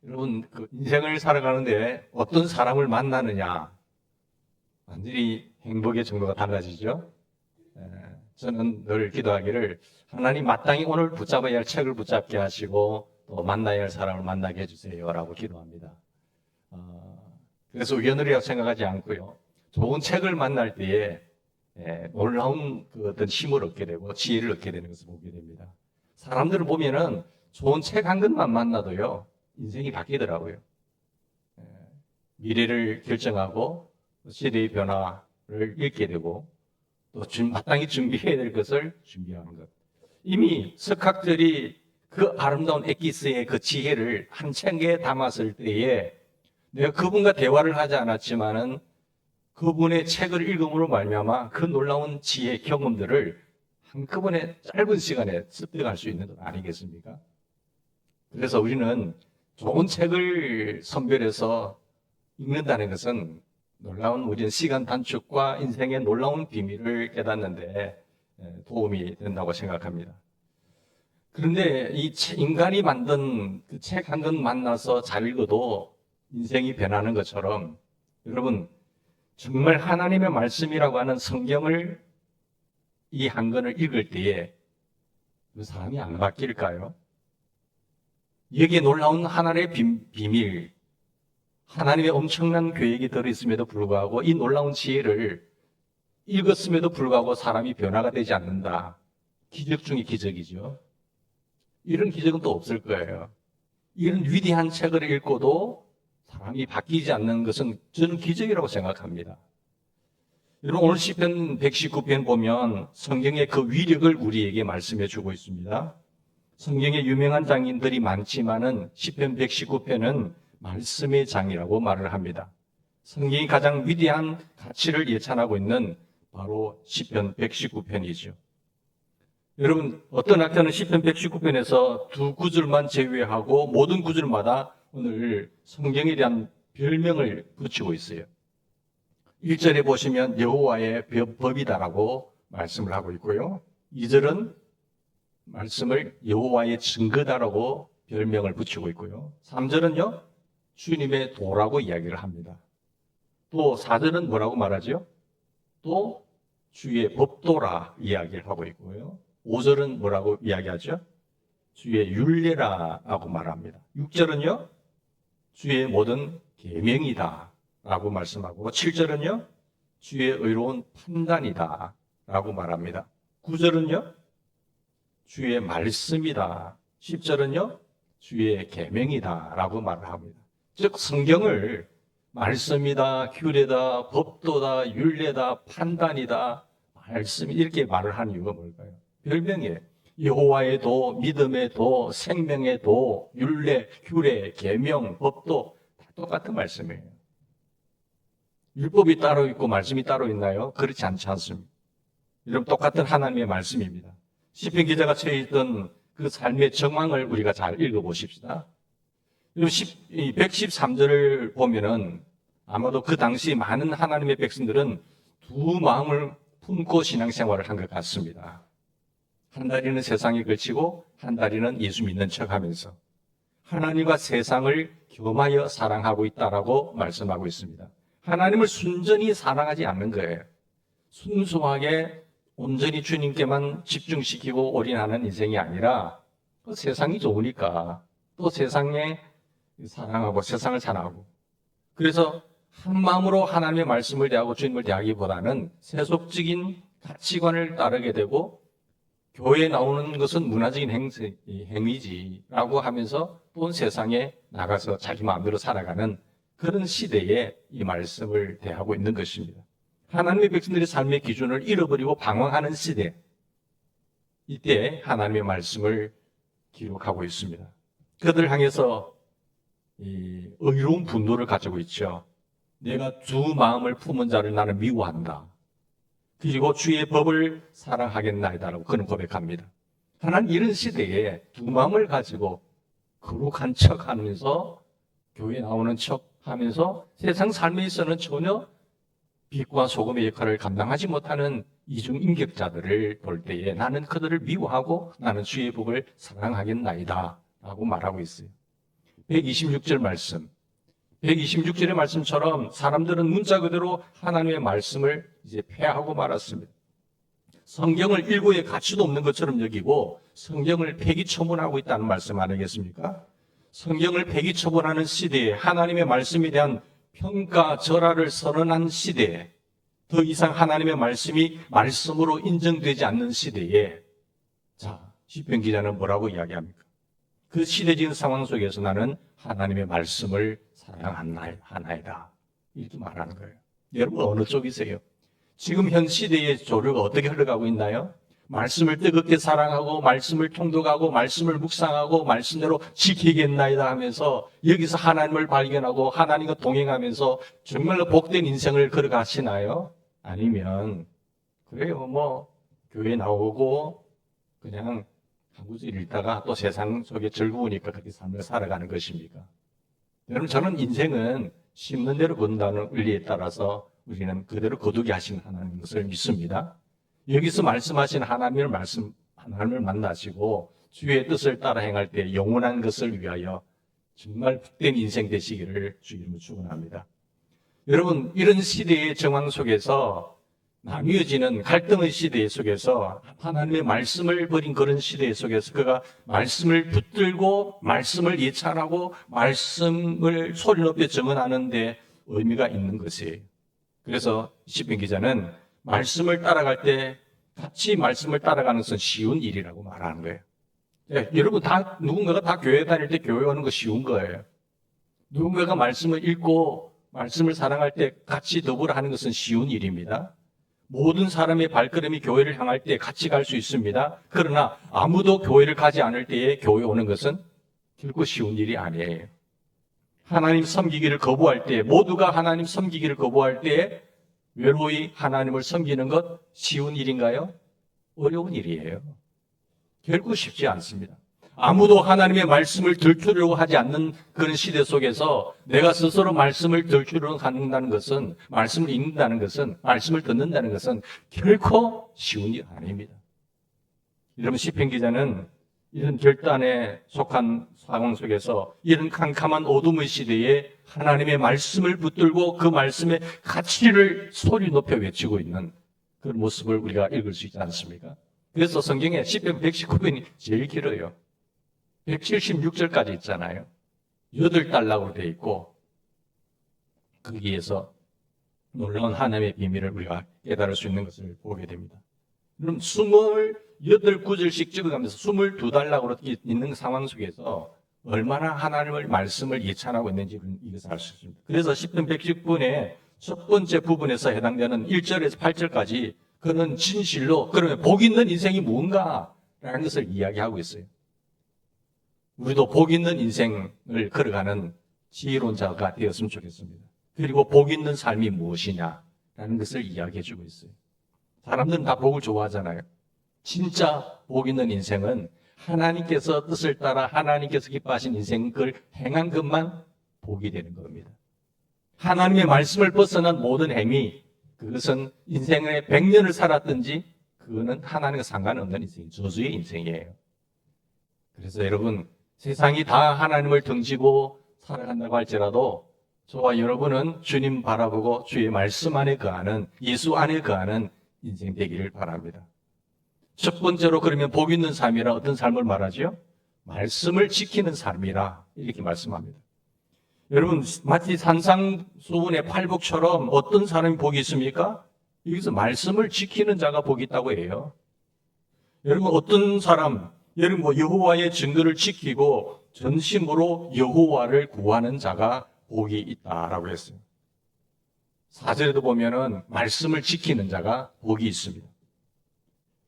여러분, 그 인생을 살아가는데 어떤 사람을 만나느냐, 완전히 행복의 정도가 달라지죠. 에, 저는 늘 기도하기를 하나님 마땅히 오늘 붙잡아야 할 책을 붙잡게 하시고 또 만나야 할 사람을 만나게 해주세요라고 기도합니다. 그래서 의견이라고 생각하지 않고요. 좋은 책을 만날 때에 놀라운 그 어떤 힘을 얻게 되고 지혜를 얻게 되는 것을 보게 됩니다. 사람들을 보면은 좋은 책 한 권만 만나도요, 인생이 바뀌더라고요. 미래를 결정하고 시대의 변화를 읽게 되고 또 마땅히 준비해야 될 것을 준비하는 것. 이미 석학들이 그 아름다운 엑기스의 그 지혜를 한 책에 담았을 때에 내가 그분과 대화를 하지 않았지만은 그분의 책을 읽음으로 말미암아 그 놀라운 지혜 경험들을 한꺼번에 짧은 시간에 습득할 수 있는 것 아니겠습니까? 그래서 우리는 좋은 책을 선별해서 읽는다는 것은 놀라운 우리의 시간 단축과 인생의 놀라운 비밀을 깨닫는데 도움이 된다고 생각합니다. 그런데 이 인간이 만든 그 책 한 권 만나서 잘 읽어도 인생이 변하는 것처럼 여러분, 정말 하나님의 말씀이라고 하는 성경을 이 한 권을 읽을 때에 그 사람이 안 바뀔까요? 여기에 놀라운 하나님의 비밀, 하나님의 엄청난 계획이 들어있음에도 불구하고 이 놀라운 지혜를 읽었음에도 불구하고 사람이 변화가 되지 않는다. 기적 중의 기적이죠. 이런 기적은 또 없을 거예요. 이런 위대한 책을 읽고도 사람이 바뀌지 않는 것은 저는 기적이라고 생각합니다. 여러분, 오늘 시편 119편 보면 성경의 그 위력을 우리에게 말씀해 주고 있습니다. 성경에 유명한 장인들이 많지만은 시편 119편은 말씀의 장이라고 말을 합니다. 성경이 가장 위대한 가치를 예찬하고 있는 바로 시편 119편이죠. 여러분, 어떤 학자는 시편 119편에서 두 구절만 제외하고 모든 구절마다 오늘 성경에 대한 별명을 붙이고 있어요. 1절에 보시면 여호와의 법이다라고 말씀을 하고 있고요. 2절은 말씀을 여호와의 증거다라고 별명을 붙이고 있고요. 3절은요, 주님의 도라고 이야기를 합니다. 또 4절은 뭐라고 말하죠? 또 주의 법도라 이야기를 하고 있고요. 5절은 뭐라고 이야기하죠? 주의 율례라고 말합니다. 6절은요, 주의 모든 계명이다 라고 말씀하고 7절은요, 주의 의로운 판단이다 라고 말합니다. 9절은요, 주의 말씀이다. 10절은요, 주의 계명이다 라고 말을 합니다. 즉 성경을 말씀이다, 규례다, 법도다, 율례다, 판단이다, 말씀 이렇게 말을 하는 이유가 뭘까요? 별명이에요. 여호와의 도, 믿음의 도, 생명의 도, 율례, 규례, 계명, 법도 다 똑같은 말씀이에요. 율법이 따로 있고 말씀이 따로 있나요? 그렇지 않지 않습니다. 여러분, 똑같은 하나님의 말씀입니다. 시편 기자가 처해 있던 그 삶의 정황을 우리가 잘 읽어보십시다. 113절을 보면은 아마도 그 당시 많은 하나님의 백성들은 두 마음을 품고 신앙생활을 한 것 같습니다. 한 다리는 세상에 걸치고 한 다리는 예수 믿는 척하면서 하나님과 세상을 겸하여 사랑하고 있다라고 말씀하고 있습니다. 하나님을 순전히 사랑하지 않는 거예요. 순수하게 온전히 주님께만 집중시키고 올인하는 인생이 아니라 또 세상이 좋으니까 또 세상에 사랑하고 세상을 사랑하고 그래서 한 마음으로 하나님의 말씀을 대하고 주님을 대하기보다는 세속적인 가치관을 따르게 되고 교회에 나오는 것은 문화적인 행위지라고 하면서 또 세상에 나가서 자기 마음대로 살아가는 그런 시대에 이 말씀을 대하고 있는 것입니다. 하나님의 백성들의 삶의 기준을 잃어버리고 방황하는 시대, 이때 하나님의 말씀을 기록하고 있습니다. 그들 향해서 의로운 분노를 가지고 있죠. 내가 두 마음을 품은 자를 나는 미워한다. 그리고 주의 법을 사랑하겠나이다라고 그는 고백합니다. 하나님 이런 시대에 두 마음을 가지고 거룩한 척 하면서 교회에 나오는 척 하면서 세상 삶에 있어서는 전혀 빛과 소금의 역할을 감당하지 못하는 이중 인격자들을 볼 때에 나는 그들을 미워하고 나는 주의 법을 사랑하겠나이다 라고 말하고 있어요. 126절 말씀. 126절의 말씀처럼 사람들은 문자 그대로 하나님의 말씀을 이제 폐하고 말았습니다. 성경을 일고의 가치도 없는 것처럼 여기고 성경을 폐기처분하고 있다는 말씀 아니겠습니까? 성경을 폐기처분하는 시대에 하나님의 말씀에 대한 평가, 절하를 선언한 시대에 더 이상 하나님의 말씀이 말씀으로 인정되지 않는 시대에 자, 시편 기자는 뭐라고 이야기합니까? 그 시대적인 상황 속에서 나는 하나님의 말씀을 사랑하나이다. 이렇게 말하는 거예요. 여러분 어느 쪽이세요? 지금 현 시대의 조류가 어떻게 흘러가고 있나요? 말씀을 뜨겁게 사랑하고 말씀을 통독하고 말씀을 묵상하고 말씀대로 지키겠나이다 하면서 여기서 하나님을 발견하고 하나님과 동행하면서 정말로 복된 인생을 걸어가시나요? 아니면 그래요 뭐 교회 나오고 그냥 한 구절 읽다가 또 세상 속에 즐거우니까 그렇게 삶을 살아가는 것입니까? 여러분 저는 인생은 심는 대로 건다는 원리에 따라서 우리는 그대로 거두게 하신 하나님인 것을 믿습니다. 여기서 말씀하신 하나님을 만나시고 주의 뜻을 따라 행할 때 영원한 것을 위하여 정말 복된 인생 되시기를 주 이름으로 축원합니다. 여러분 이런 시대의 정황 속에서 나뉘어지는 갈등의 시대 속에서 하나님의 말씀을 버린 그런 시대 속에서 그가 말씀을 붙들고 말씀을 예찬하고 말씀을 소리 높여 증언하는 데 의미가 있는 것이에요. 그래서 시편 기자는 말씀을 따라갈 때 같이 말씀을 따라가는 것은 쉬운 일이라고 말하는 거예요. 네, 여러분 누군가가 다 교회 다닐 때 교회 오는 거 쉬운 거예요. 누군가가 말씀을 읽고 말씀을 사랑할 때 같이 더불어 하는 것은 쉬운 일입니다. 모든 사람의 발걸음이 교회를 향할 때 같이 갈 수 있습니다. 그러나 아무도 교회를 가지 않을 때에 교회 오는 것은 결코 쉬운 일이 아니에요. 하나님 섬기기를 거부할 때, 모두가 하나님 섬기기를 거부할 때에 외로이 하나님을 섬기는 것 쉬운 일인가요? 어려운 일이에요. 결코 쉽지 않습니다. 아무도 하나님의 말씀을 들추려고 하지 않는 그런 시대 속에서 내가 스스로 말씀을 들추려고 한다는 것은, 말씀을 읽는다는 것은, 말씀을 듣는다는 것은 결코 쉬운 일 아닙니다. 여러분 시편 기자는 이런 결단에 속한 상황 속에서 이런 캄캄한 어둠의 시대에 하나님의 말씀을 붙들고 그 말씀의 가치를 소리 높여 외치고 있는 그런 모습을 우리가 읽을 수 있지 않습니까? 그래서 성경에 시편 119편이 제일 길어요. 176절까지 있잖아요. 8달락으로 되어 있고 거기에서 놀라운 하나님의 비밀을 우리가 깨달을 수 있는 것을 보게 됩니다. 그럼 28구절씩 찍어가면서 22달락으로 있는 상황 속에서 얼마나 하나님의 말씀을 예찬하고 있는지 이것을 알 수 있습니다. 그래서 10편 110분의 첫 번째 부분에서 해당되는 1절에서 8절까지 그는 진실로 그러면 복 있는 인생이 무언가라는 것을 이야기하고 있어요. 우리도 복 있는 인생을 걸어가는 지혜로운 자가 되었으면 좋겠습니다. 그리고 복 있는 삶이 무엇이냐라는 것을 이야기해 주고 있어요. 사람들은 다 복을 좋아하잖아요. 진짜 복 있는 인생은 하나님께서 뜻을 따라 하나님께서 기뻐하신 인생을 행한 것만 복이 되는 겁니다. 하나님의 말씀을 벗어난 모든 행위, 그것은 인생의 100년을 살았든지 그거는 하나님과 상관없는 인생, 저주의 인생이에요. 그래서 여러분 세상이 다 하나님을 등지고 살아간다고 할지라도 저와 여러분은 주님 바라보고 주의 말씀 안에 거하는, 예수 안에 거하는 인생 되기를 바랍니다. 첫 번째로 그러면 복 있는 삶이라 어떤 삶을 말하죠? 말씀을 지키는 삶이라 이렇게 말씀합니다. 여러분 마치 산상수훈의 팔복처럼 어떤 사람이 복이 있습니까? 여기서 말씀을 지키는 자가 복이 있다고 해요. 여러분 어떤 사람, 여러분 여호와의 증거를 지키고 전심으로 여호와를 구하는 자가 복이 있다라고 했어요. 4절에도 보면은 말씀을 지키는 자가 복이 있습니다.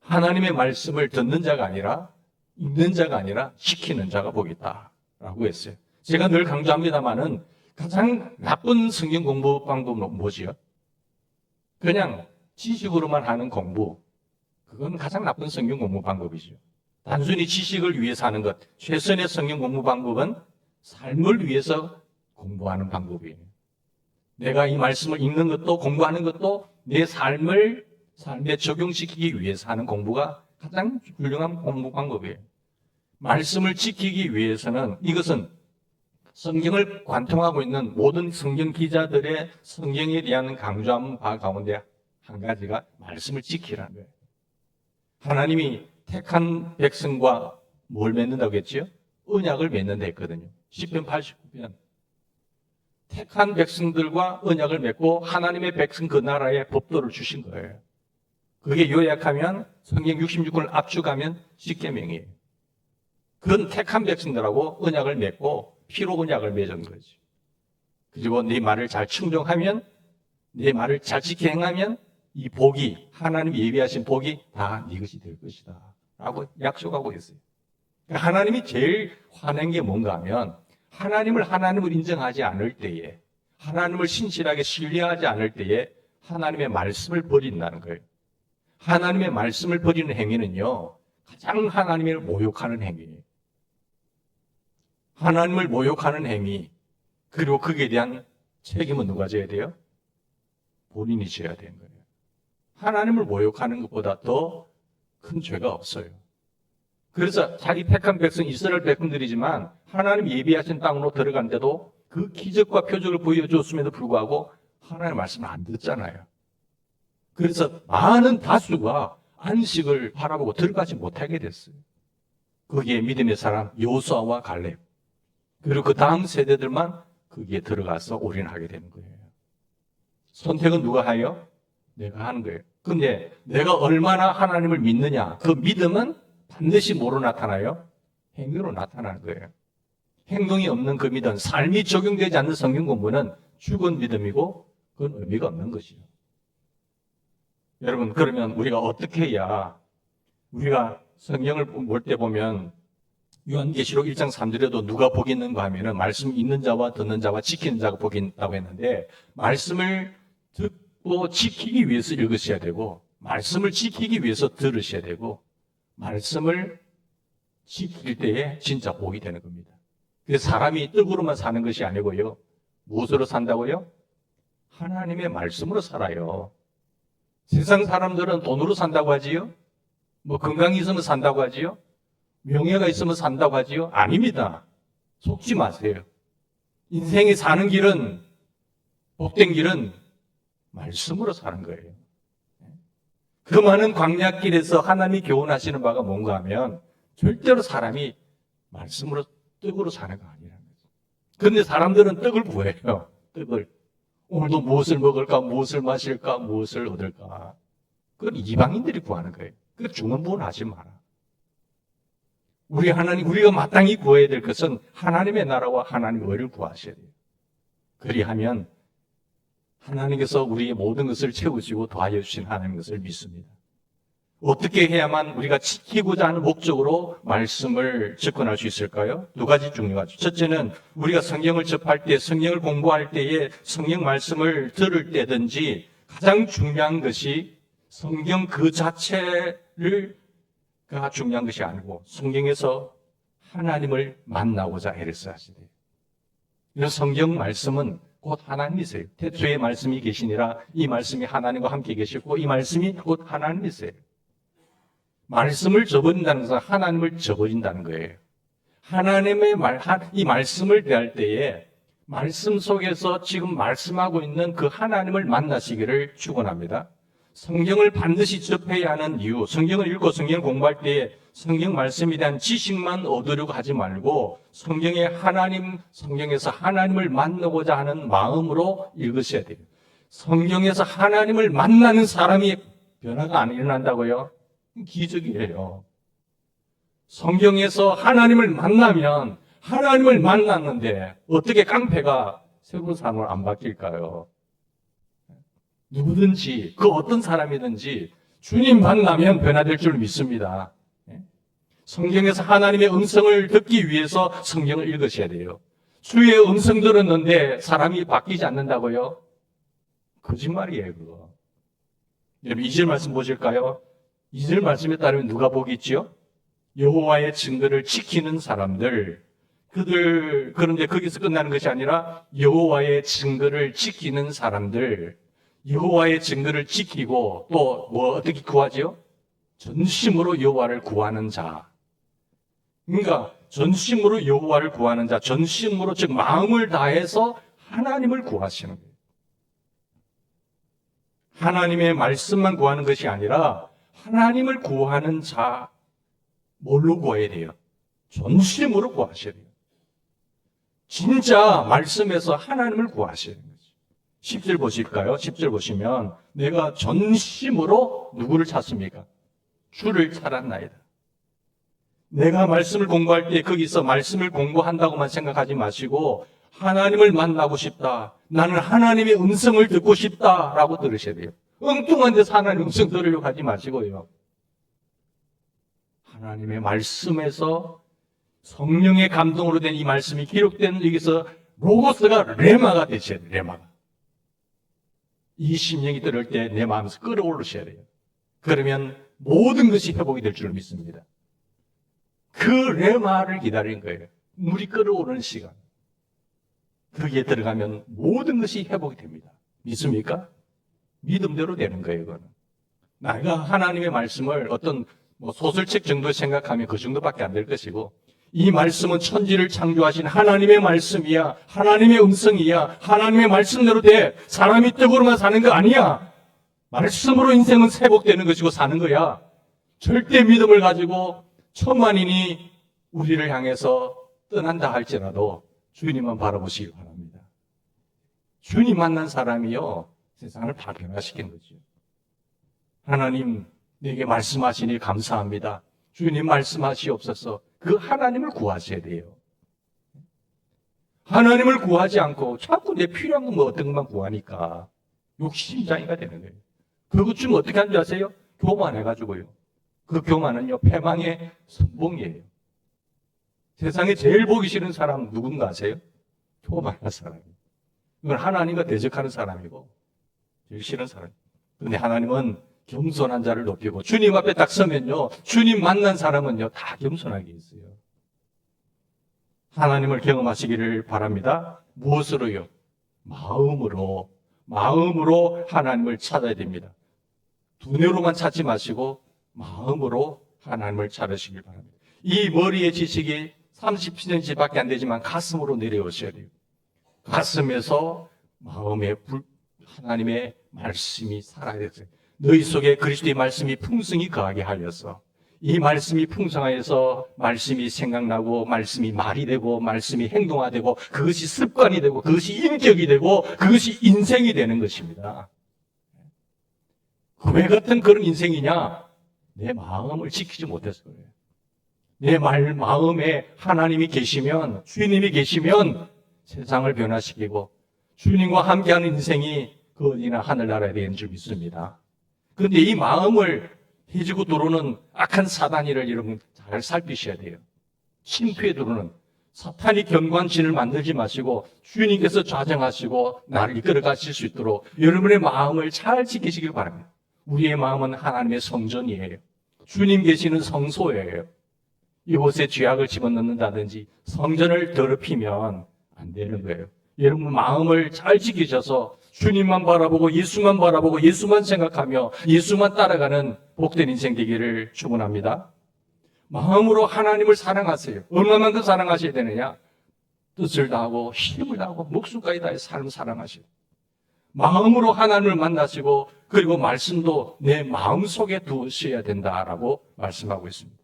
하나님의 말씀을 듣는 자가 아니라 읽는 자가 아니라 지키는 자가 복이 있다라고 했어요. 제가 늘 강조합니다만은 가장 나쁜 성경 공부 방법은 뭐지요? 그냥 지식으로만 하는 공부. 그건 가장 나쁜 성경 공부 방법이죠. 단순히 지식을 위해서 하는 것. 최선의 성경 공부 방법은 삶을 위해서 공부하는 방법이에요. 내가 이 말씀을 읽는 것도 공부하는 것도 내 삶에 적용시키기 위해서 하는 공부가 가장 훌륭한 공부 방법이에요. 말씀을 지키기 위해서는 이것은 성경을 관통하고 있는 모든 성경 기자들의 성경에 대한 강조한 바 가운데 한 가지가 말씀을 지키라는 거예요. 하나님이 택한 백성과 뭘 맺는다고 했지요? 언약을 맺는다 했거든요. 시편 89편. 택한 백성들과 언약을 맺고 하나님의 백성 그 나라에 법도를 주신 거예요. 그게 요약하면 성경 66권을 압축하면 십계명이에요. 그건 택한 백성들하고 언약을 맺고 피로 언약을 맺은 거지. 그리고 네 말을 잘 충종하면, 네 말을 잘 지켜 행하면 이 복이, 하나님이 예비하신 복이 다 네 것이 될 것이다 라고 약속하고 있어요. 하나님이 제일 화낸 게 뭔가 하면 하나님을 인정하지 않을 때에, 하나님을 신실하게 신뢰하지 않을 때에 하나님의 말씀을 버린다는 거예요. 하나님의 말씀을 버리는 행위는요, 가장 하나님을 모욕하는 행위예요. 하나님을 모욕하는 행위, 그리고 거기에 대한 책임은 누가 져야 돼요? 본인이 져야 되는 거예요. 하나님을 모욕하는 것보다 더 큰 죄가 없어요. 그래서 자기 택한 백성 이스라엘 백성들이지만 하나님 예비하신 땅으로 들어간데도 그 기적과 표적을 보여줬음에도 불구하고 하나님의 말씀을 안 듣잖아요. 그래서 많은 다수가 안식을 바라보고 들어가지 못하게 됐어요. 거기에 믿음의 사람 여호수아와 갈렙, 그리고 그 다음 세대들만 거기에 들어가서 올인하게 되는 거예요. 선택은 누가 하여? 내가 하는 거예요. 근데 내가 얼마나 하나님을 믿느냐, 그 믿음은 반드시 뭐로 나타나요? 행위로 나타나는 거예요. 행동이 없는 그 믿음, 삶이 적용되지 않는 성경 공부는 죽은 믿음이고 그건 의미가 없는 것이죠. 여러분, 그러면 우리가 어떻게 해야, 우리가 성경을 볼 때 보면 요한계시록 1장 3절에도 누가 복이 있는가 하면은 말씀 있는 자와 듣는 자와 지키는 자가 복이 있다고 했는데, 말씀을 듣고 지키기 위해서 읽으셔야 되고, 말씀을 지키기 위해서 들으셔야 되고, 말씀을 지킬 때에 진짜 복이 되는 겁니다. 그래서 사람이 떡으로만 사는 것이 아니고요. 무엇으로 산다고요? 하나님의 말씀으로 살아요. 세상 사람들은 돈으로 산다고 하지요? 뭐 건강이 있으면 산다고 하지요? 명예가 있으면 산다고 하지요? 아닙니다. 속지 마세요. 인생이 사는 길은, 복된 길은 말씀으로 사는 거예요. 그 많은 광야길에서 하나님이 교훈하시는 바가 뭔가 하면 절대로 사람이 말씀으로, 떡으로 사는 거 아니라는 거죠. 그런데 사람들은 떡을 구해요. 떡을. 오늘도 무엇을 먹을까, 무엇을 마실까, 무엇을 얻을까. 그건 이방인들이 구하는 거예요. 그 중은 부은 하지 마라. 우리가 마땅히 구해야 될 것은 하나님의 나라와 하나님의 의를 구하셔야 돼요. 그리하면 하나님께서 우리의 모든 것을 채우시고 더하여 주신 하나님 것을 믿습니다. 어떻게 해야만 우리가 지키고자 하는 목적으로 말씀을 접근할 수 있을까요? 두 가지 중요하죠. 첫째는 우리가 성경을 접할 때, 성경을 공부할 때에 성경 말씀을 들을 때든지 가장 중요한 것이 성경 그 자체가 중요한 것이 아니고 성경에서 하나님을 만나고자 애를 써야 돼요. 그래서 성경 말씀은 곧 하나님이세요. 태초에 말씀이 계시니라, 이 말씀이 하나님과 함께 계시고 이 말씀이 곧 하나님이세요. 말씀을 저버린다는 것은 하나님을 저버린다는 거예요. 하나님의 이 말씀을 대할 때에 말씀 속에서 지금 말씀하고 있는 그 하나님을 만나시기를 축원합니다. 성경을 반드시 접해야 하는 이유, 성경을 읽고 성경을 공부할 때에 성경 말씀에 대한 지식만 얻으려고 하지 말고 성경에서 하나님을 만나고자 하는 마음으로 읽으셔야 돼요. 성경에서 하나님을 만나는 사람이 변화가 안 일어난다고요? 기적이에요. 성경에서 하나님을 만나면 하나님을 만났는데 어떻게 깡패가 새로운 삶을 안 바뀔까요? 누구든지 그 어떤 사람이든지 주님 만나면 변화될 줄 믿습니다. 성경에서 하나님의 음성을 듣기 위해서 성경을 읽으셔야 돼요. 주의 음성 들었는데 사람이 바뀌지 않는다고요? 거짓말이에요, 그거. 여러분 2절 말씀 보실까요? 2절 말씀에 따르면 누가 복이 있지요? 여호와의 증거를 지키는 사람들. 그런데 거기서 끝나는 것이 아니라 여호와의 증거를 지키는 사람들. 여호와의 증거를 지키고 또 어떻게 구하지요? 전심으로 여호와를 구하는 자. 그러니까 전심으로 여호와를 구하는 자, 전심으로 즉 마음을 다해서 하나님을 구하시는 거예요. 하나님의 말씀만 구하는 것이 아니라 하나님을 구하는 자, 뭘로 구해야 돼요? 전심으로 구하셔야 돼요. 진짜 말씀에서 하나님을 구하셔야 돼요. 10절 보실까요? 10절 보시면 내가 전심으로 누구를 찾습니까? 주를 찾았나이다. 내가 말씀을 공부할 때 거기서 말씀을 공부한다고만 생각하지 마시고 하나님을 만나고 싶다. 나는 하나님의 음성을 듣고 싶다라고 들으셔야 돼요. 엉뚱한 데서 하나님의 음성 들으려고 하지 마시고요. 하나님의 말씀에서 성령의 감동으로 된 이 말씀이 기록된 여기서 로고스가 레마가 되셔야 돼요. 레마가. 이 심령이 들을 때 내 마음에서 끌어올르셔야 돼요. 그러면 모든 것이 회복이 될 줄 믿습니다. 그 레마를 기다린 거예요. 물이 끌어오르는 시간. 거기에 들어가면 모든 것이 회복이 됩니다. 믿습니까? 믿음대로 되는 거예요, 이거는. 내가 하나님의 말씀을 어떤 소설책 정도 생각하면 그 정도밖에 안 될 것이고, 이 말씀은 천지를 창조하신 하나님의 말씀이야. 하나님의 음성이야. 하나님의 말씀대로 돼. 사람이 뜻으로만 사는 거 아니야. 말씀으로 인생은 회복되는 것이고 사는 거야. 절대 믿음을 가지고 천만인이 우리를 향해서 떠난다 할지라도 주님만 바라보시기 바랍니다. 주님 만난 사람이요, 세상을 다 변화시킨 거죠. 하나님, 내게 말씀하시니 감사합니다. 주님 말씀하시옵소서. 그 하나님을 구하셔야 돼요. 하나님을 구하지 않고 자꾸 내 필요한 건 뭐 어떤 것만 구하니까 욕심장애가 되는 거예요. 그것 좀 어떻게 하는지 아세요? 교만해가지고요. 그 교만은요, 패망의 선봉이에요. 세상에 제일 보기 싫은 사람 누군가 아세요? 교만한 사람이에요. 이건 하나님과 대적하는 사람이고 제일 싫은 사람. 그런데 하나님은 겸손한 자를 높이고 주님 앞에 딱 서면요, 주님 만난 사람은요 다 겸손하게 있어요. 하나님을 경험하시기를 바랍니다. 무엇으로요? 마음으로 하나님을 찾아야 됩니다. 두뇌로만 찾지 마시고 마음으로 하나님을 찾으시길 바랍니다. 이 머리의 지식이 30cm밖에 안 되지만 가슴으로 내려오셔야 돼요. 가슴에서 마음에 하나님의 말씀이 살아야 돼요. 너희 속에 그리스도의 말씀이 풍성히 거하게 하여서, 이 말씀이 풍성하여서 말씀이 생각나고 말씀이 말이 되고 말씀이 행동화되고 그것이 습관이 되고 그것이 인격이 되고 그것이 인생이 되는 것입니다. 왜 같은 그런 인생이냐? 내 마음을 지키지 못해서 그래요. 내 마음에 하나님이 계시면, 주님이 계시면 세상을 변화시키고 주님과 함께하는 인생이 그 어디나 하늘나라에 되는 줄 믿습니다. 그런데 이 마음을 해지고 들어오는 악한 사단이를 여러분 잘 살피셔야 돼요. 침투에 들어오는 사탄이 견고한 진을 만들지 마시고 주님께서 좌정하시고 나를 이끌어 가실 수 있도록 여러분의 마음을 잘 지키시길 바랍니다. 우리의 마음은 하나님의 성전이에요. 주님 계시는 성소예요. 이곳에 죄악을 집어넣는다든지 성전을 더럽히면 안 되는 거예요. 여러분 마음을 잘 지키셔서 주님만 바라보고 예수만 바라보고 예수만 생각하며 예수만 따라가는 복된 인생 되기를 축원합니다. 마음으로 하나님을 사랑하세요. 얼마만큼 사랑하셔야 되느냐? 뜻을 다하고 힘을 다하고 목숨까지 다해 삶을 사랑하시고 마음으로 하나님을 만나시고 그리고 말씀도 내 마음속에 두셔야 된다라고 말씀하고 있습니다.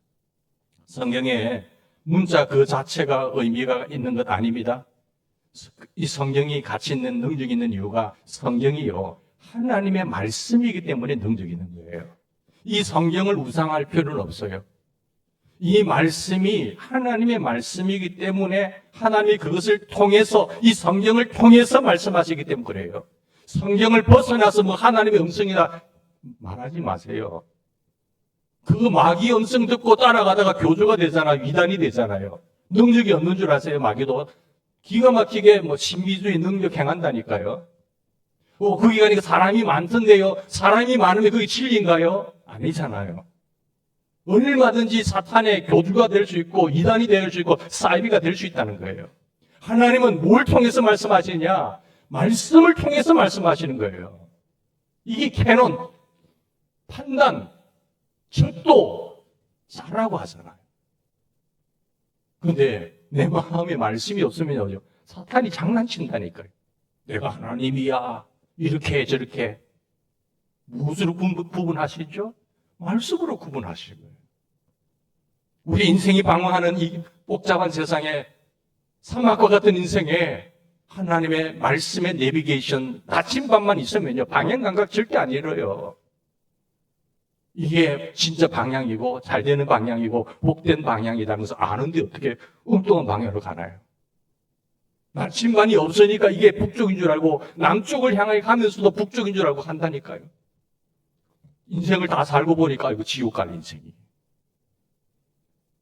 성경에 문자 그 자체가 의미가 있는 것 아닙니다. 이 성경이 가치 있는 능력이 있는 이유가 성경이요, 하나님의 말씀이기 때문에 능력이 있는 거예요. 이 성경을 우상할 필요는 없어요. 이 말씀이 하나님의 말씀이기 때문에 하나님이 그것을 통해서, 이 성경을 통해서 말씀하시기 때문에 그래요. 성경을 벗어나서 뭐 하나님의 음성이다 말하지 마세요. 그 마귀 음성 듣고 따라가다가 교조가 되잖아요. 이단이 되잖아요. 능력이 없는 줄 아세요? 마귀도 기가 막히게 신비주의 능력 행한다니까요. 거기 가니까 사람이 많던데요. 사람이 많으면 그게 진리인가요? 아니잖아요. 얼마든지 사탄의 교주가 될 수 있고 이단이 될 수 있고 사이비가 될 수 있다는 거예요. 하나님은 뭘 통해서 말씀하시냐? 말씀을 통해서 말씀하시는 거예요. 이게 캐논, 판단, 적도, 자라고 하잖아요. 근데 내 마음에 말씀이 없으면요, 사탄이 장난친다니까요. 내가 하나님이야. 이렇게 저렇게. 무엇으로 구분하시죠? 말씀으로 구분하시는 거예요. 우리 인생이 방황하는 이 복잡한 세상에, 사막과 같은 인생에 하나님의 말씀의 내비게이션, 나침반만 있으면요, 방향 감각 절대 안 잃어요. 이게 진짜 방향이고, 잘 되는 방향이고, 복된 방향이라면서 아는데 어떻게 엉뚱한 방향으로 가나요? 나침반이 없으니까 이게 북쪽인 줄 알고, 남쪽을 향해 가면서도 북쪽인 줄 알고 간다니까요. 인생을 다 살고 보니까 이거 지옥 갈 인생이.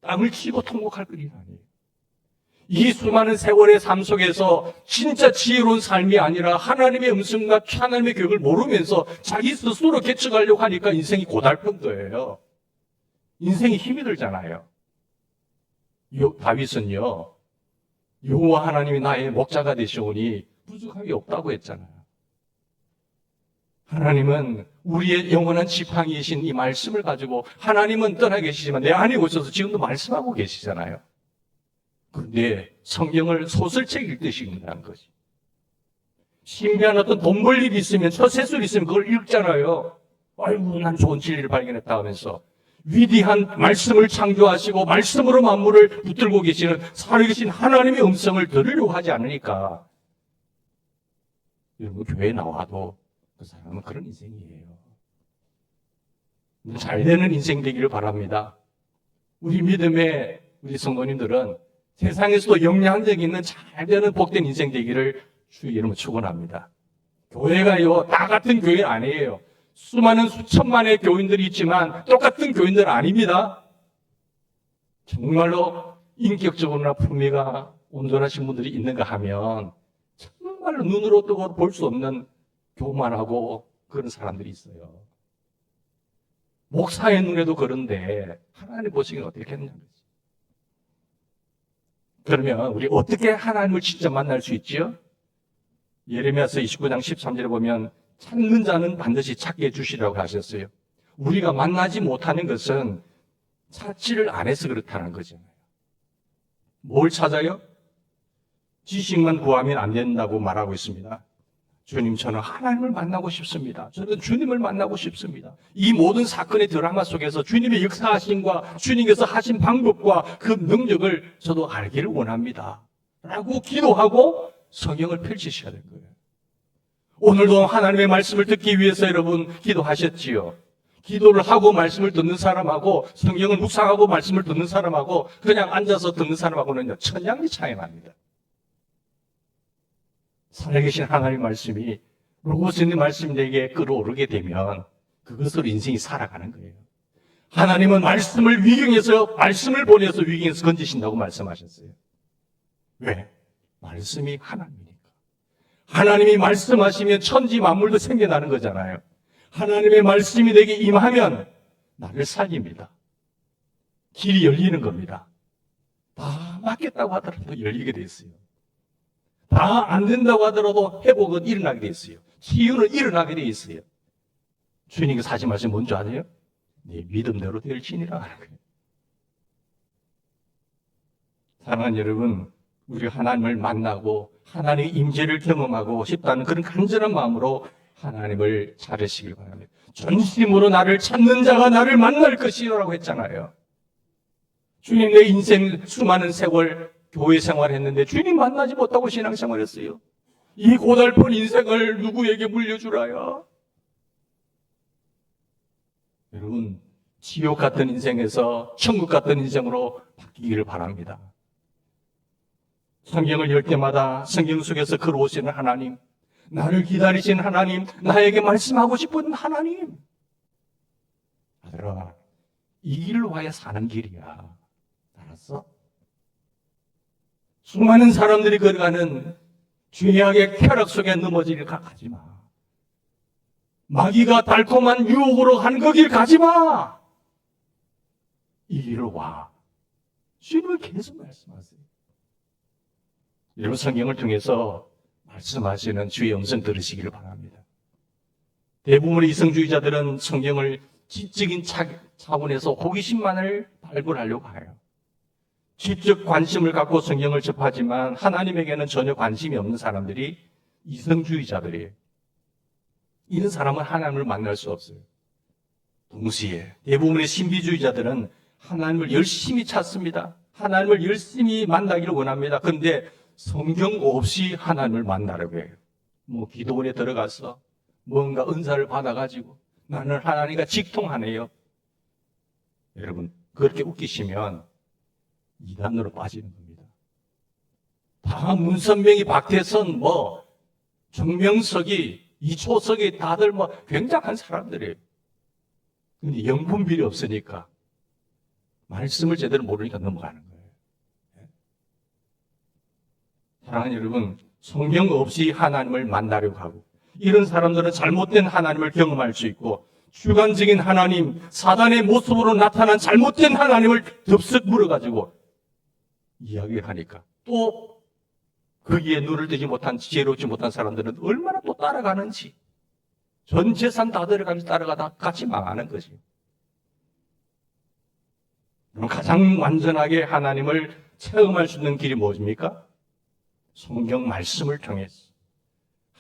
땅을 치고 통곡할 것이 아니에요. 이 수많은 세월의 삶 속에서 진짜 지혜로운 삶이 아니라 하나님의 음성과 하나님의 교육을 모르면서 자기 스스로 개척하려고 하니까 인생이 고달픈 거예요. 인생이 힘이 들잖아요. 다윗은요, 여호와 하나님이 나의 목자가 되시오니 부족함이 없다고 했잖아요. 하나님은 우리의 영원한 지팡이이신 이 말씀을 가지고, 하나님은 떠나 계시지만 내 안에 오셔서 지금도 말씀하고 계시잖아요. 그런데 성경을 소설책 읽듯이 읽는다는 거지. 신비한 어떤 돈 벌 일이 있으면, 처세술이 있으면 그걸 읽잖아요. 아이고, 난 좋은 진리를 발견했다 하면서. 위대한 말씀을 창조하시고 말씀으로 만물을 붙들고 계시는 살아계신 하나님의 음성을 들으려고 하지 않으니까, 여러분, 교회에 나와도 그 사람은 그런 인생이에요. 잘 되는 인생 되기를 바랍니다. 우리 믿음의 우리 성도님들은 세상에서도 영향력 있는 잘 되는 복된 인생 되기를 주의 이름으로 축원합니다. 교회가요, 다 같은 교회 아니에요. 수많은 수천만의 교인들이 있지만 똑같은 교인들은 아닙니다. 정말로 인격적으로나 품위가 온전하신 분들이 있는가 하면 정말로 눈으로 뜨고 볼 수 없는 교만하고 그런 사람들이 있어요. 목사의 눈에도 그런데 하나님 보시기엔 어떻게 했냐는 거지. 그러면 우리 어떻게 하나님을 진짜 만날 수 있지요? 예레미야서 29장 13절에 보면 찾는 자는 반드시 찾게 해주시라고 하셨어요. 우리가 만나지 못하는 것은 찾지를 안 해서 그렇다는 거잖아요. 뭘 찾아요? 지식만 구하면 안 된다고 말하고 있습니다. 주님, 저는 하나님을 만나고 싶습니다. 저는 주님을 만나고 싶습니다. 이 모든 사건의 드라마 속에서 주님의 역사하심과 주님께서 하신 방법과 그 능력을 저도 알기를 원합니다. 라고 기도하고 성경을 펼치셔야 되는 거예요. 오늘도 하나님의 말씀을 듣기 위해서 여러분 기도하셨지요. 기도를 하고 말씀을 듣는 사람하고 성경을 묵상하고 말씀을 듣는 사람하고 그냥 앉아서 듣는 사람하고는 천양이 차이 납니다. 살아계신 하나님의 말씀이 로고스의 말씀이 내게 끌어오르게 되면 그것으로 인생이 살아가는 거예요. 하나님은 말씀을 위경해서, 말씀을 보내서 위경해서 건지신다고 말씀하셨어요. 왜? 말씀이 하나님이니까. 하나님이 말씀하시면 천지 만물도 생겨나는 거잖아요. 하나님의 말씀이 내게 임하면 나를 살립니다. 길이 열리는 겁니다. 다 막겠다고 하더라도 열리게 돼 있어요. 다 안 된다고 하더라도 회복은 일어나게 돼 있어요. 치유는 일어나게 돼 있어요. 주님께서 하신 말씀이 뭔지 아세요? 네 믿음대로 될지니라 하는 거예요. 사랑하는 여러분, 우리가 하나님을 만나고 하나님의 임재를 경험하고 싶다는 그런 간절한 마음으로 하나님을 찾으시길 바랍니다. 전심으로 나를 찾는 자가 나를 만날 것이라고 했잖아요. 주님, 내 인생 수많은 세월 교회 생활했는데 주님 만나지 못하고 신앙생활했어요. 이 고달픈 인생을 누구에게 물려주라야? 여러분, 지옥 같은 인생에서 천국 같은 인생으로 바뀌기를 바랍니다. 성경을 열 때마다 성경 속에서 걸어오시는 하나님, 나를 기다리신 하나님, 나에게 말씀하고 싶은 하나님. 아들아, 이 길로 와야 사는 길이야. 알았어? 수많은 사람들이 걸어가는 죄악의 쾌락 속에 넘어지길 가지 마. 마귀가 달콤한 유혹으로 한 그 길 가지 마. 이 길로 와. 주님을 계속 말씀하세요. 여러분, 성경을 통해서 말씀하시는 주의 음성 들으시기를 바랍니다. 대부분의 이성주의자들은 성경을 지적인 차원에서 호기심만을 발굴하려고 해요. 지적 관심을 갖고 성경을 접하지만 하나님에게는 전혀 관심이 없는 사람들이 이성주의자들이에요. 이런 사람은 하나님을 만날 수 없어요. 동시에 대부분의 신비주의자들은 하나님을 열심히 찾습니다. 하나님을 열심히 만나기를 원합니다. 그런데 성경 없이 하나님을 만나려고 해요. 기도원에 들어가서 뭔가 은사를 받아가지고 나는 하나님과 직통하네요. 여러분, 그렇게 웃기시면 이단으로 빠지는 겁니다. 다 문선명이, 박태선, 정명석이, 이초석이 다들 굉장한 사람들이에요. 근데 영분별이 없으니까 말씀을 제대로 모르니까 넘어가는 거예요. 사랑하는 여러분, 성경 없이 하나님을 만나려고 하고 이런 사람들은 잘못된 하나님을 경험할 수 있고 주관적인 하나님, 사단의 모습으로 나타난 잘못된 하나님을 덥석 물어가지고 이야기를 하니까 또 거기에 눈을 뜨지 못한, 지혜롭지 못한 사람들은 얼마나 또 따라가는지, 전 재산 다 들어가면서 따라가다 같이 망하는 거지. 그럼 가장 완전하게 하나님을 체험할 수 있는 길이 무엇입니까? 성경 말씀을 통해서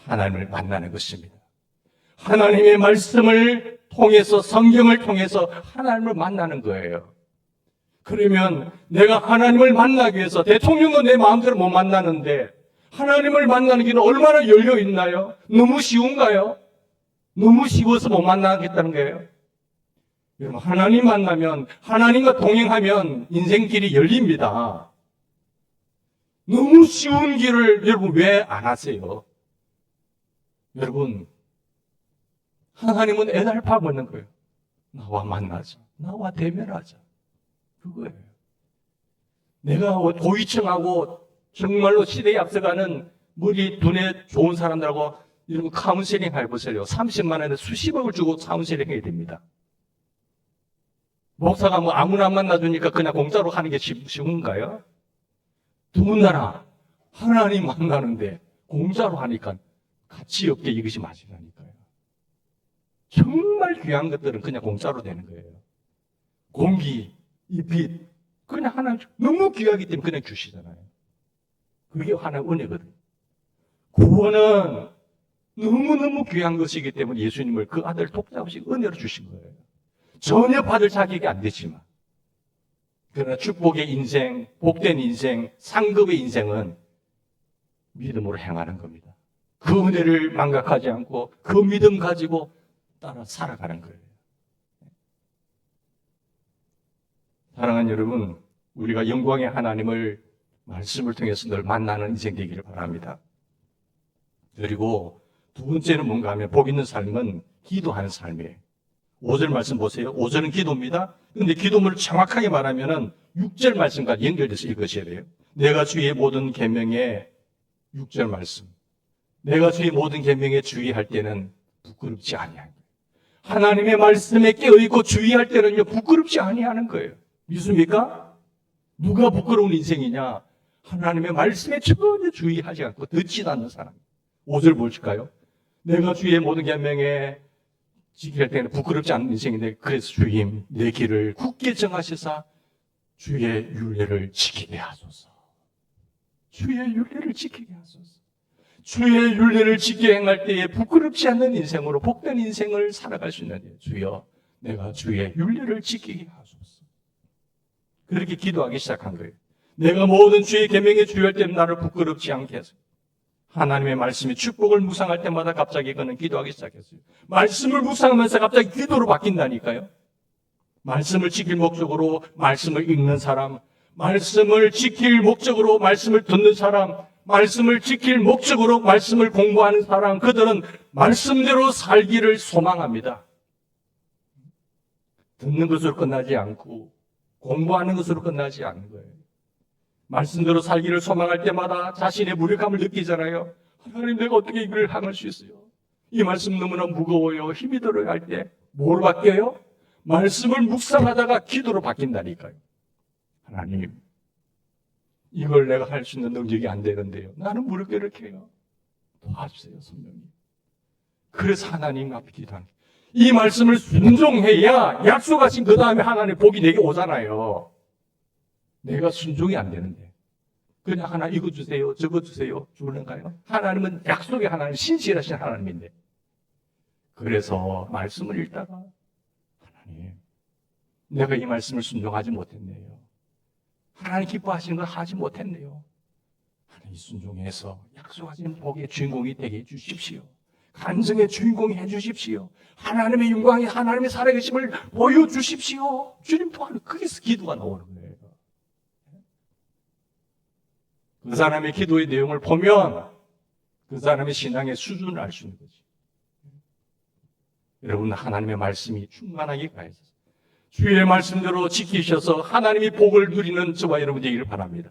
하나님을 만나는 것입니다. 하나님의 말씀을 통해서, 성경을 통해서 하나님을 만나는 거예요. 그러면 내가 하나님을 만나기 위해서 대통령도 내 마음대로 못 만나는데 하나님을 만나는 길은 얼마나 열려 있나요? 너무 쉬운가요? 너무 쉬워서 못 만나겠다는 거예요. 여러분, 하나님 만나면, 하나님과 동행하면 인생길이 열립니다. 너무 쉬운 길을 여러분 왜 안 하세요? 여러분, 하나님은 애달파 묻는 거예요. 나와 만나자. 나와 대면하자. 그거예요. 내가 고위층하고 정말로 시대에 앞서가는 머리, 눈에 좋은 사람들하고 여러분 카운셀링 해보세요. 30만 원에 수십억을 주고 카운셀링 해야 됩니다. 목사가 아무나 안 만나주니까 그냥 공짜로 하는 게 쉬운가요? 더군다나 하나님 만나는데 공짜로 하니까 가치 없게 이것이 마시라니까요. 정말 귀한 것들은 그냥 공짜로 되는 거예요. 공기, 이 빛, 그냥 하나님 너무 귀하기 때문에 그냥 주시잖아요. 그게 하나의 은혜거든요. 구원은 너무너무 귀한 것이기 때문에 예수님을 그 아들 독자 없이 은혜로 주신 거예요. 전혀 받을 자격이 안 되지만, 그러나 축복의 인생, 복된 인생, 상급의 인생은 믿음으로 행하는 겁니다. 그 은혜를 망각하지 않고 그 믿음 가지고 따라 살아가는 거예요. 사랑하는 여러분, 우리가 영광의 하나님을 말씀을 통해서 늘 만나는 인생 되기를 바랍니다. 그리고 두 번째는 뭔가 하면 복 있는 삶은 기도하는 삶이에요. 5절 말씀 보세요. 5절은 기도입니다. 그런데 기도문을 정확하게 말하면은 6절 말씀과 연결돼서 읽으셔야 돼요. 내가 주의 모든 계명에 6절 말씀. 내가 주의 모든 계명에 주의할 때는 부끄럽지 아니하는 거예요. 하나님의 말씀에 깨어있고 주의할 때는요 부끄럽지 아니하는 거예요. 믿습니까? 누가 부끄러운 인생이냐? 하나님의 말씀에 전혀 주의하지 않고 듣지도 않는 사람. 5절 보실까요? 내가 주의 모든 계명에 지킬 때는 부끄럽지 않은 인생인데 그래서 주님 내 길을 굳게 정하시사 주의 율례를 지키게 하소서. 주의 율례를 지키게 하소서. 주의 율례를 지키게 행할 때에 부끄럽지 않는 인생으로 복된 인생을 살아갈 수 있는 주여 내가 주의 율례를 지키게 하소서. 그렇게 기도하기 시작한 거예요. 내가 모든 주의 계명에 주의할 때는 나를 부끄럽지 않게 해서 하나님의 말씀이 축복을 묵상할 때마다 갑자기 그는 기도하기 시작했어요. 말씀을 묵상하면서 갑자기 기도로 바뀐다니까요. 말씀을 지킬 목적으로 말씀을 읽는 사람, 말씀을 지킬 목적으로 말씀을 듣는 사람, 말씀을 지킬 목적으로 말씀을 공부하는 사람, 그들은 말씀대로 살기를 소망합니다. 듣는 것으로 끝나지 않고 공부하는 것으로 끝나지 않는 거예요. 말씀대로 살기를 소망할 때마다 자신의 무력함을 느끼잖아요. 하나님 내가 어떻게 이걸 행할 수 있어요? 이 말씀 너무나 무거워요. 힘이 들어야 할 때 뭘 바뀌어요? 말씀을 묵상하다가 기도로 바뀐다니까요. 하나님 이걸 내가 할 수 있는 능력이 안 되는데요. 나는 무릎 이렇게 해요. 도와주세요 성령님. 그래서 하나님 앞에 기도하는 거예요. 이 말씀을 순종해야 약속하신 그 다음에 하나님 복이 내게 오잖아요. 내가 순종이 안 되는데 그냥 하나 이거 주세요, 저거 주세요 주는가요? 하나님은 약속의 하나님, 신실하신 하나님인데. 그래서 말씀을 읽다가 하나님, 내가 이 말씀을 순종하지 못했네요. 하나님 기뻐하시는 걸 하지 못했네요. 하나님 순종해서 약속하신 복의 주인공이 되게 해주십시오. 간증의 주인공이 해주십시오. 하나님의 영광이, 하나님의 살아계심을 보여주십시오. 주님 또한 거기서 기도가 나오는 거예요. 그 사람의 기도의 내용을 보면 그 사람의 신앙의 수준을 알 수 있는 거지. 여러분, 하나님의 말씀이 충만하게 가야 있어요. 주의 말씀대로 지키셔서 하나님이 복을 누리는 저와 여러분 되기를 바랍니다.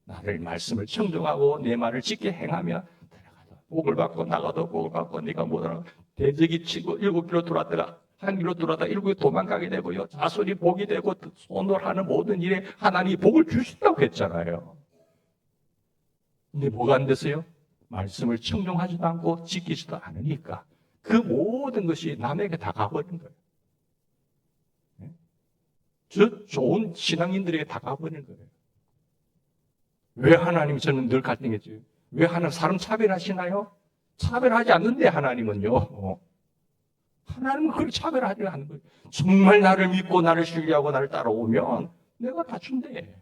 나를 말씀을 청정하고 내 말을 지켜 행하며 들어가도 복을 받고 나가도 복을 받고 네가 못하나 대적이 치고 7길로 돌았다가 1길로 돌았다가 7개 도망가게 되고요. 자손이 복이 되고 손을 하는 모든 일에 하나님이 복을 주신다고 했잖아요. 근데 뭐가 안 됐어요? 말씀을 청정하지도 않고 지키지도 않으니까 그 모든 것이 남에게 다 가버린 거예요. 저 좋은 신앙인들에게 다 가버린 거예요. 왜 하나님이 저는 늘 갈등했죠? 왜 하나님 사람 차별하시나요? 차별하지 않는데 하나님은요. 하나님은 그걸 차별하지 않는 거예요. 정말 나를 믿고 나를 신뢰하고 나를 따라오면 내가 다 준대.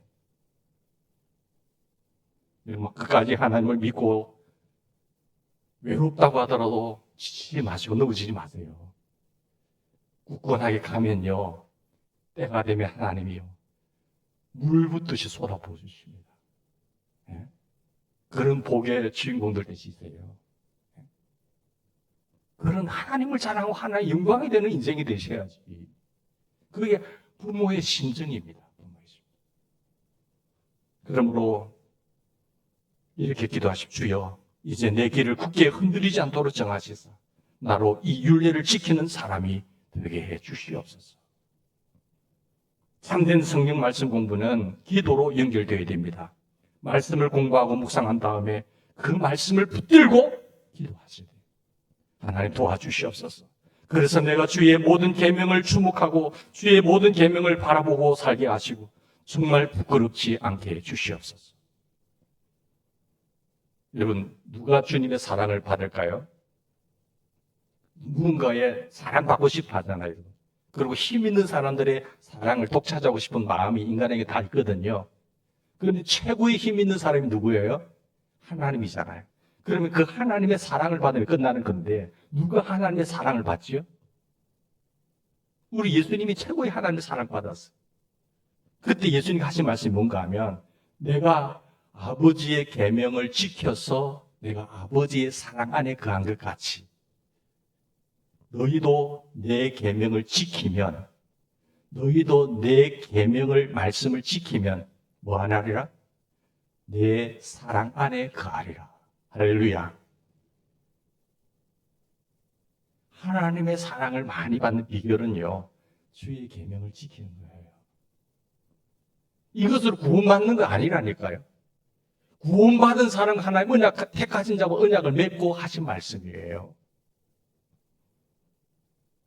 끝까지 하나님을 믿고 외롭다고 하더라도 지치지 마시고 넘어지지 마세요. 굳건하게 가면요. 때가 되면 하나님이요. 물 붓듯이 쏟아부어 주십니다. 예? 그런 복의 주인공들 되시세요. 예? 그런 하나님을 자랑하고 하나님의 영광이 되는 인생이 되셔야지. 그게 부모의 심정입니다. 부모의 심정. 그러므로 이렇게 기도하십시오. 이제 내 길을 굳게 흔들리지 않도록 정하시사 나로 이 율례를 지키는 사람이 되게 해 주시옵소서. 참된 성경 말씀 공부는 기도로 연결되어야 됩니다. 말씀을 공부하고 묵상한 다음에 그 말씀을 붙들고 기도하셔야 돼요. 하나님 도와주시옵소서. 그래서 내가 주의 모든 계명을 주목하고 주의 모든 계명을 바라보고 살게 하시고 정말 부끄럽지 않게 해 주시옵소서. 여러분, 누가 주님의 사랑을 받을까요? 누군가의 사랑받고 싶어 하잖아요. 그리고 힘 있는 사람들의 사랑을 독차지하고 싶은 마음이 인간에게 다 있거든요. 그런데 최고의 힘 있는 사람이 누구예요? 하나님이잖아요. 그러면 그 하나님의 사랑을 받으면 끝나는 건데 누가 하나님의 사랑을 받지요? 우리 예수님이 최고의 하나님의 사랑을 받았어요. 그때 예수님이 하신 말씀이 뭔가 하면 내가 아버지의 계명을 지켜서 내가 아버지의 사랑 안에 거한 것 같이 너희도 내 계명을 지키면 너희도 내 계명을 말씀을 지키면 뭐 하나리라? 내 사랑 안에 거하리라. 할렐루야. 하나님의 사랑을 많이 받는 비결은요, 주의 계명을 지키는 거예요. 이것으로 구원받는 거 아니라니까요. 구원받은 사람 하나님 언약 택하신 자와 언약을 맺고 하신 말씀이에요.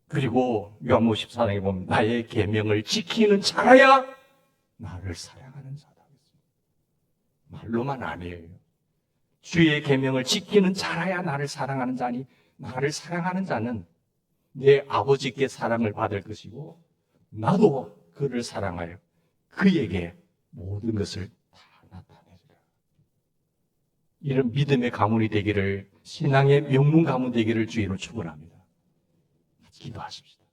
그리고 요한복음 14장에 보면 나의 계명을 지키는 자라야 나를 사랑하는 자다. 말로만 아니에요. 주의 계명을 지키는 자라야 나를 사랑하는 자니 나를 사랑하는 자는 내 아버지께 사랑을 받을 것이고 나도 그를 사랑하여 그에게 모든 것을 다 나타내리라. 이런 믿음의 가문이 되기를, 신앙의 명문 가문 되기를 주의로 축원합니다. 기도하십시다.